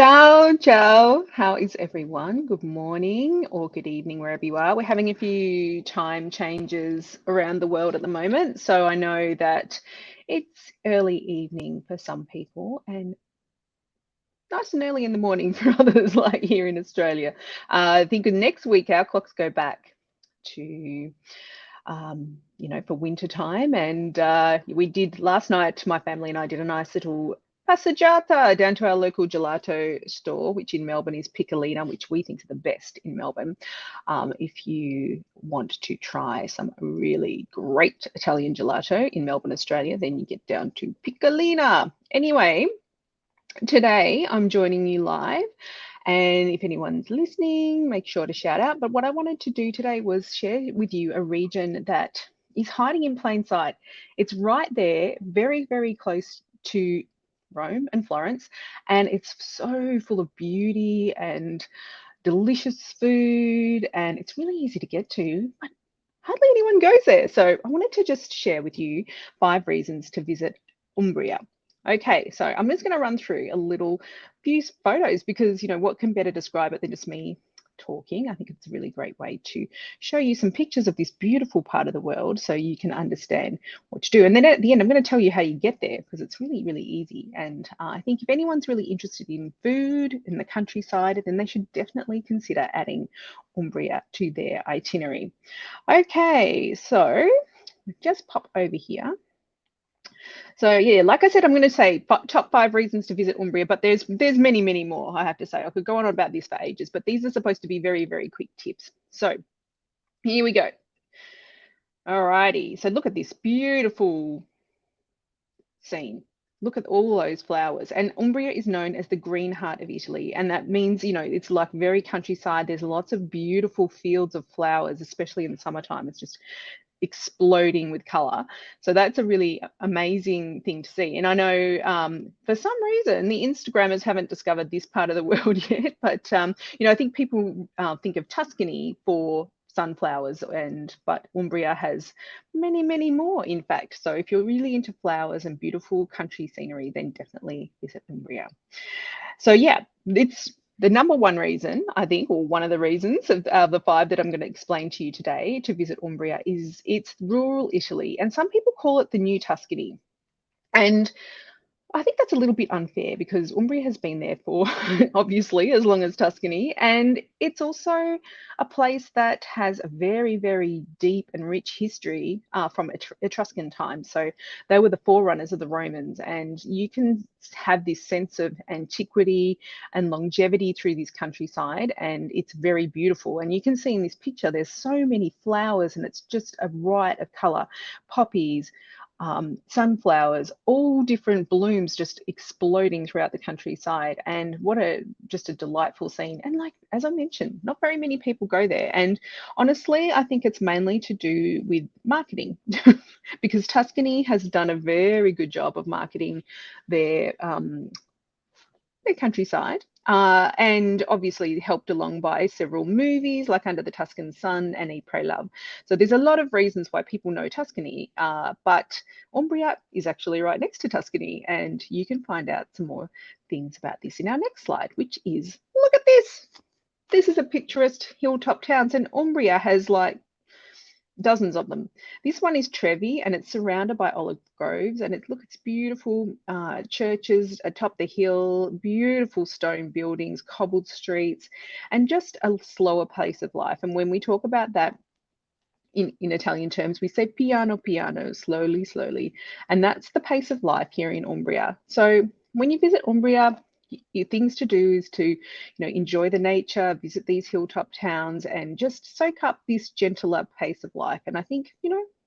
Ciao, ciao. How is everyone? Good morning or good evening, wherever you are. We're having a few time changes around the world at the moment. So I know that it's early evening for some people and nice and early in the morning for others, like here in Australia. I think next week our clocks go back to for winter time. And we did last night, my family and I did a nice little passeggiata down to our local gelato store, which in Melbourne is Piccolina, which we think are the best in Melbourne. If you want to try some really great Italian gelato in Melbourne, Australia, then you get down to Piccolina. Anyway, today I'm joining you live. And if anyone's listening, make sure to shout out. But what I wanted to do today was share with you a region that is hiding in plain sight. It's right there, very, very close to Rome and Florence. And it's so full of beauty and delicious food. And it's really easy to get to, but hardly anyone goes there. So I wanted to just share with you 5 reasons to visit Umbria. Okay, so I'm just going to run through a little few photos because, what can better describe it than just me talking? I think it's a really great way to show you some pictures of this beautiful part of the world so you can understand what to do. And then at the end, I'm going to tell you how you get there because it's really, really easy. And I think if anyone's really interested in food in the countryside, then they should definitely consider adding Umbria to their itinerary. Okay, so just pop over here. So yeah, like I said, I'm going to say top 5 reasons to visit Umbria, but there's many, many more, I have to say. I could go on about this for ages, but these are supposed to be very, very quick tips. So here we go. Alrighty, so look at this beautiful scene. Look at all those flowers. And Umbria is known as the green heart of Italy. And that means, it's like very countryside. There's lots of beautiful fields of flowers, especially in the summertime. It's just exploding with color. So that's a really amazing thing to see. And I know for some reason the Instagrammers haven't discovered this part of the world yet, but I think people think of Tuscany for sunflowers, but Umbria has many, many more, in fact. So if you're really into flowers and beautiful country scenery, then definitely visit Umbria. So yeah, it's the number one reason, I think, or one of the reasons of the 5 that I'm going to explain to you today to visit Umbria is it's rural Italy. And some people call it the new Tuscany. And I think that's a little bit unfair because Umbria has been there for obviously as long as Tuscany, and it's also a place that has a very, very deep and rich history from Etruscan times. So they were the forerunners of the Romans, and you can have this sense of antiquity and longevity through this countryside, and it's very beautiful. And you can see in this picture, there's so many flowers, and it's just a riot of color, poppies, sunflowers, all different blooms just exploding throughout the countryside. And what just a delightful scene. And like, as I mentioned, not very many people go there. And honestly, I think it's mainly to do with marketing because Tuscany has done a very good job of marketing their countryside. And obviously helped along by several movies like Under the Tuscan Sun and Eat, Pray, Love. So there's a lot of reasons why people know Tuscany, but Umbria is actually right next to Tuscany, and you can find out some more things about this in our next slide, which is, look at this. This is a picturesque hilltop town, and Umbria has like dozens of them. This one is Trevi, and it's surrounded by olive groves, and it's beautiful churches atop the hill, beautiful stone buildings, cobbled streets, and just a slower pace of life. And when we talk about that in Italian terms, we say piano piano, slowly, slowly, and that's the pace of life here in Umbria. So when you visit Umbria, things to do is to enjoy the nature, visit these hilltop towns, and just soak up this gentler pace of life. And I think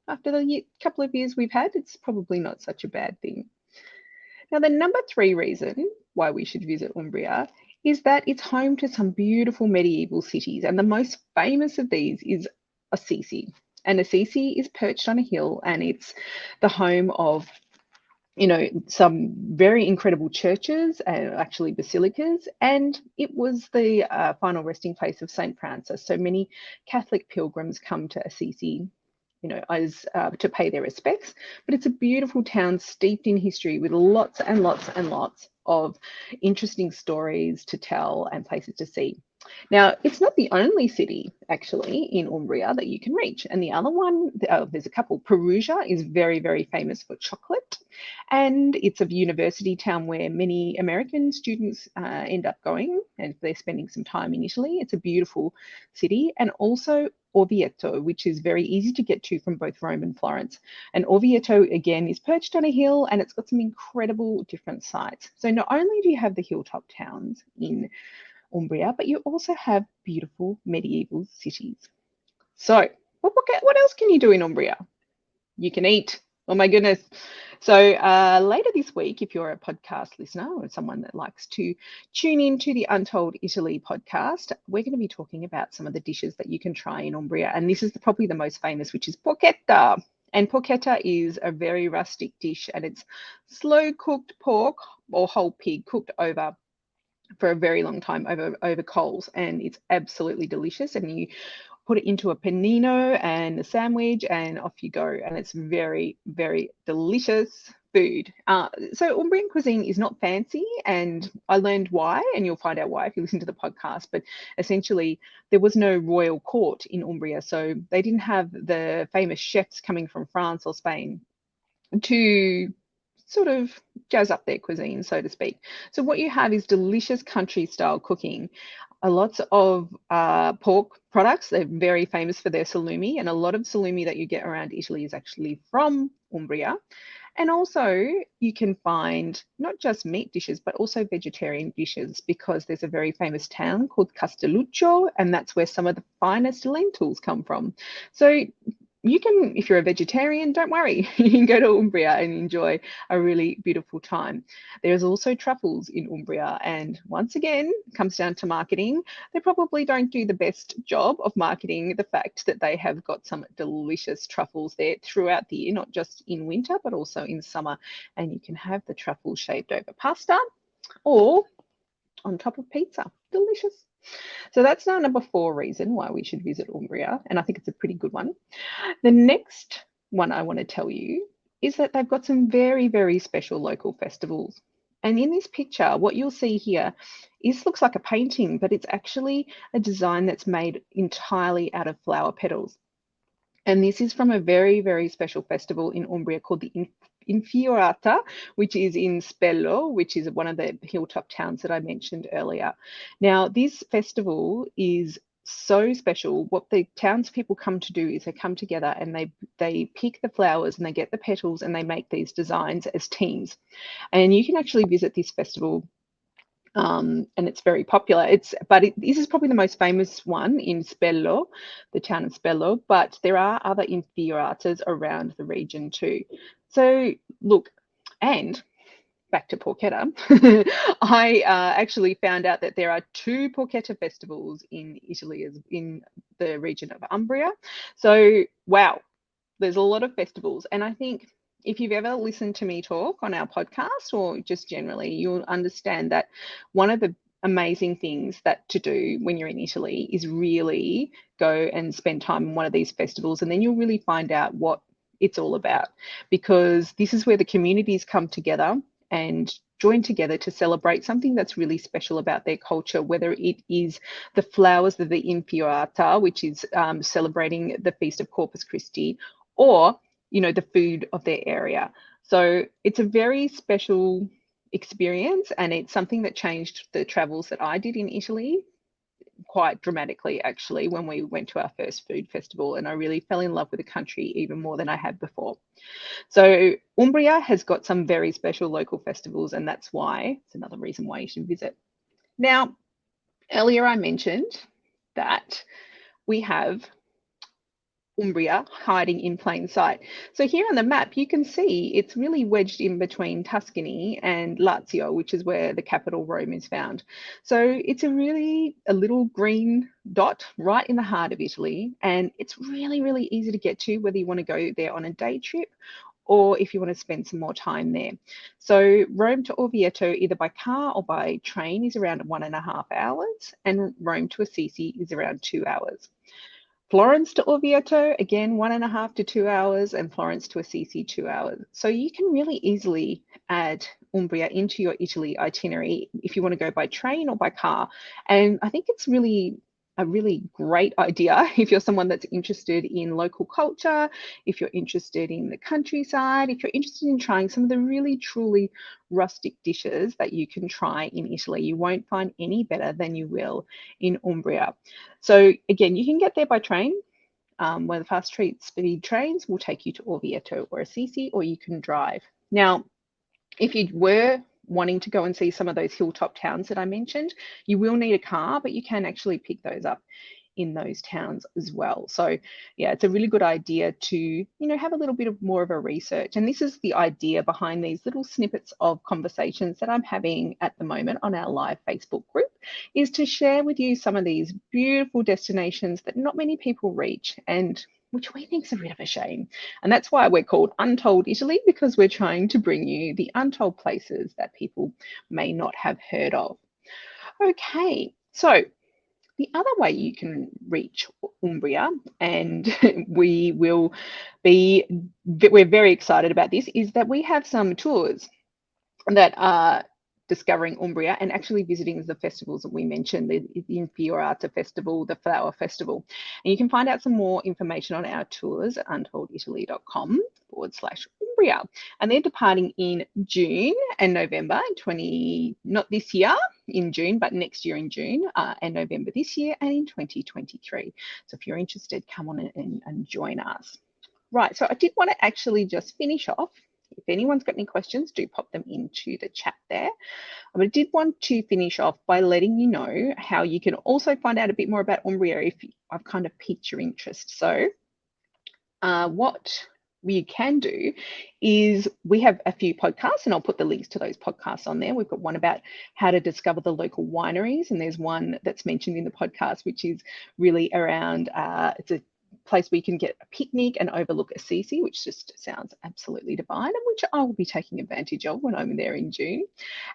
after the couple of years we've had, it's probably not such a bad thing. Now, the number 3 reason why we should visit Umbria is that it's home to some beautiful medieval cities, and the most famous of these is Assisi. And Assisi is perched on a hill, and it's the home of some very incredible churches and actually basilicas, and it was the final resting place of St. Francis. So many Catholic pilgrims come to Assisi, as to pay their respects. But it's a beautiful town steeped in history with lots and lots and lots of interesting stories to tell and places to see. Now, it's not the only city actually in Umbria that you can reach. And the other one, there's a couple. Perugia is very, very famous for chocolate. And it's a university town where many American students end up going, and they're spending some time in Italy. It's a beautiful city. And also Orvieto, which is very easy to get to from both Rome and Florence. And Orvieto, again, is perched on a hill and it's got some incredible different sites. So not only do you have the hilltop towns in Umbria, but you also have beautiful medieval cities. So what else can you do in Umbria? You can eat. Oh my goodness. So later this week, if you're a podcast listener or someone that likes to tune into the Untold Italy podcast, we're going to be talking about some of the dishes that you can try in Umbria. And this is probably the most famous, which is porchetta. And porchetta is a very rustic dish, and it's slow cooked pork or whole pig cooked over for a very long time over coals, and it's absolutely delicious. And you put it into a panino and a sandwich and off you go, and it's very, very delicious food. So Umbrian cuisine is not fancy, and I learned why, and you'll find out why if you listen to the podcast. But essentially there was no royal court in Umbria, so they didn't have the famous chefs coming from France or Spain to sort of jazz up their cuisine, so to speak. So what you have is delicious country style cooking. Lots of pork products. They're very famous for their salumi, and a lot of salumi that you get around Italy is actually from Umbria. And also you can find not just meat dishes, but also vegetarian dishes, because there's a very famous town called Castelluccio, and that's where some of the finest lentils come from. So you can, if you're a vegetarian, don't worry, you can go to Umbria and enjoy a really beautiful time. There's also truffles in Umbria, and once again, it comes down to marketing. They probably don't do the best job of marketing the fact that they have got some delicious truffles there throughout the year, not just in winter, but also in summer. And you can have the truffles shaved over pasta or on top of pizza. Delicious. So that's our number 4 reason why we should visit Umbria, and I think it's a pretty good one. The next one I want to tell you is that they've got some very, very special local festivals. And in this picture, what you'll see here looks like a painting, but it's actually a design that's made entirely out of flower petals. And this is from a very, very special festival in Umbria called the Infiorata, which is in Spello, which is one of the hilltop towns that I mentioned earlier. Now, this festival is so special. What the townspeople come to do is they come together and they pick the flowers and they get the petals and they make these designs as teams. And you can actually visit this festival, and it's very popular. This is probably the most famous one in Spello, the town of Spello, but there are other Infioratas around the region too. So look, and back to porchetta, I actually found out that there are 2 porchetta festivals in Italy, in the region of Umbria. So wow, there's a lot of festivals, and I think if you've ever listened to me talk on our podcast or just generally, you'll understand that one of the amazing things that to do when you're in Italy is really go and spend time in one of these festivals, and then you'll really find out what it's all about, because this is where the communities come together and join together to celebrate something that's really special about their culture, whether it is the flowers of the Infiorata, which is celebrating the Feast of Corpus Christi, or the food of their area. So it's a very special experience, and it's something that changed the travels that I did in Italy quite dramatically, actually, when we went to our first food festival, and I really fell in love with the country even more than I had before. So Umbria has got some very special local festivals, and that's why it's another reason why you should visit. Now, earlier I mentioned that we have Umbria hiding in plain sight. So here on the map, you can see it's really wedged in between Tuscany and Lazio, which is where the capital Rome is found. So it's a little green dot right in the heart of Italy, and it's really, really easy to get to, whether you want to go there on a day trip or if you want to spend some more time there. So Rome to Orvieto, either by car or by train, is around 1.5 hours, and Rome to Assisi is around 2 hours. Florence to Orvieto, again, 1.5 to 2 hours, and Florence to Assisi, 2 hours. So you can really easily add Umbria into your Italy itinerary if you want to go by train or by car. And I think it's really a really great idea if you're someone that's interested in local culture, if you're interested in the countryside, if you're interested in trying some of the really truly rustic dishes that you can try in Italy. You won't find any better than you will in Umbria. So again, you can get there by train, where the fast speed trains will take you to Orvieto or Assisi, or you can drive. Now, if you were wanting to go and see some of those hilltop towns that I mentioned, you will need a car, but you can actually pick those up in those towns as well. So yeah, it's a really good idea to, have a little bit of more of a research. And this is the idea behind these little snippets of conversations that I'm having at the moment on our live Facebook group, is to share with you some of these beautiful destinations that not many people reach, and which we think is a bit of a shame. And that's why we're called Untold Italy, because we're trying to bring you the untold places that people may not have heard of. Okay, so the other way you can reach Umbria, and we're very excited about this, is that we have some tours that are discovering Umbria and actually visiting the festivals that we mentioned, the Infiorata Festival, the Flower Festival. And you can find out some more information on our tours at untolditaly.com/Umbria. And they're departing in June and November, not this year in June, but next year in June and November this year, and in 2023. So if you're interested, come on and join us. Right, so I did want to actually just finish off. If anyone's got any questions, do pop them into the chat there. But I did want to finish off by letting you know how you can also find out a bit more about Umbria if I've kind of piqued your interest. So what we can do is we have a few podcasts, and I'll put the links to those podcasts on there. We've got one about how to discover the local wineries, and there's one that's mentioned in the podcast, which is really around, it's a place where you can get a picnic and overlook Assisi, which just sounds absolutely divine, and which I will be taking advantage of when I'm there in June.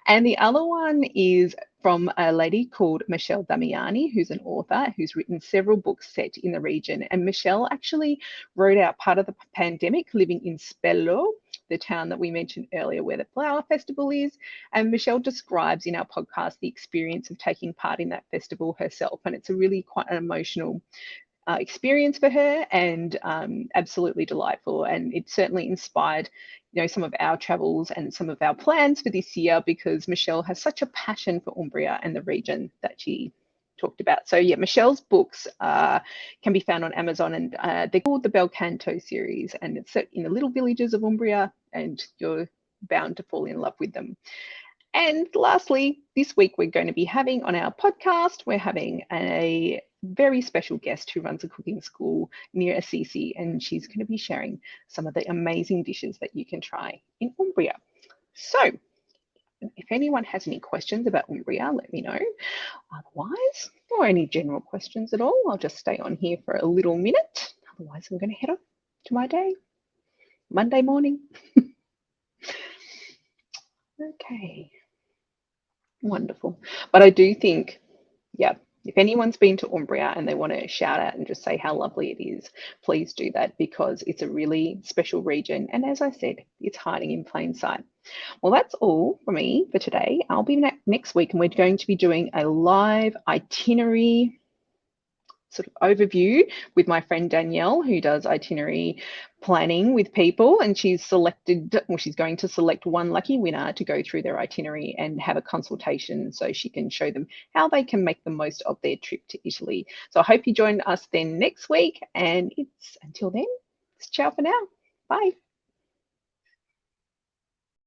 And the other one is from a lady called Michelle Damiani, who's an author who's written several books set in the region. And Michelle actually wrote out part of the pandemic living in Spello, the town that we mentioned earlier where the Flower Festival is. And Michelle describes in our podcast the experience of taking part in that festival herself. And it's a really quite an emotional experience for her, and absolutely delightful. And it certainly inspired, some of our travels and some of our plans for this year, because Michelle has such a passion for Umbria and the region that she talked about. So yeah, Michelle's books can be found on Amazon, and they're called the Bel Canto series, and it's set in the little villages of Umbria, and you're bound to fall in love with them. And lastly, this week we're going to be having on our podcast, we're having a very special guest who runs a cooking school near Assisi, and she's going to be sharing some of the amazing dishes that you can try in Umbria. So if anyone has any questions about Umbria, let me know. Otherwise, or any general questions at all, I'll just stay on here for a little minute. Otherwise, I'm going to head off to my day, Monday morning. Okay. Wonderful. But I do think, yeah, if anyone's been to Umbria and they want to shout out and just say how lovely it is, please do that, because it's a really special region. And as I said, it's hiding in plain sight. Well, that's all for me for today. I'll be back next week, and we're going to be doing a live itinerary sort of overview with my friend Danielle, who does itinerary planning with people, and she's going to select one lucky winner to go through their itinerary and have a consultation so she can show them how they can make the most of their trip to Italy. So I hope you join us then next week, and until then, it's ciao for now. Bye.